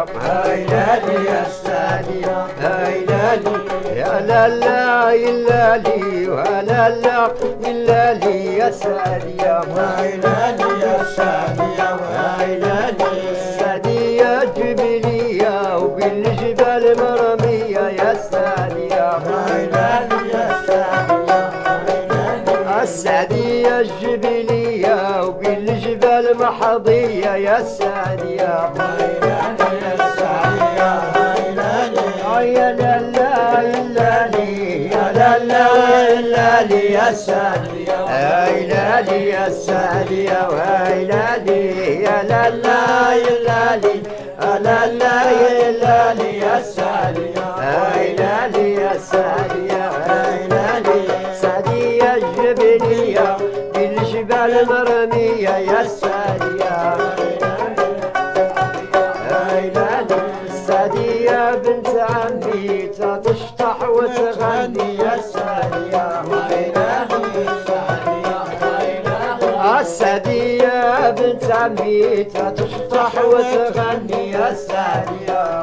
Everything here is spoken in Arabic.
السعدية هيلالي يا السعدية هيلالي يا لا لا يلالي ولا لا يلالي يا السعدية هيلالي يا السعدية وهيلالي السعدية جبلية وبالجبال مرمية يا السعدية هيلالي يا السعدية هيلالي السعدية الجبلية وبالجبال محظية يا السعدية هيلالي يا السعدية هيلالي يا لا لا يلالي يا لا لا يلالي يا السعدية هيلالي يا السعدية وهيلالي يا لا لا يلالي لا لا يلالي يا السعدية هيلالي يا السعدية هيلالي السعدية الجبلية بالجبال مرمية يا السعدية هيلالي السعدية بنت عمي تشطح وتغني يا السعدية هيلالي السعدية هيلالي السعدية بنت عمي تشطح وتغني يا السعدية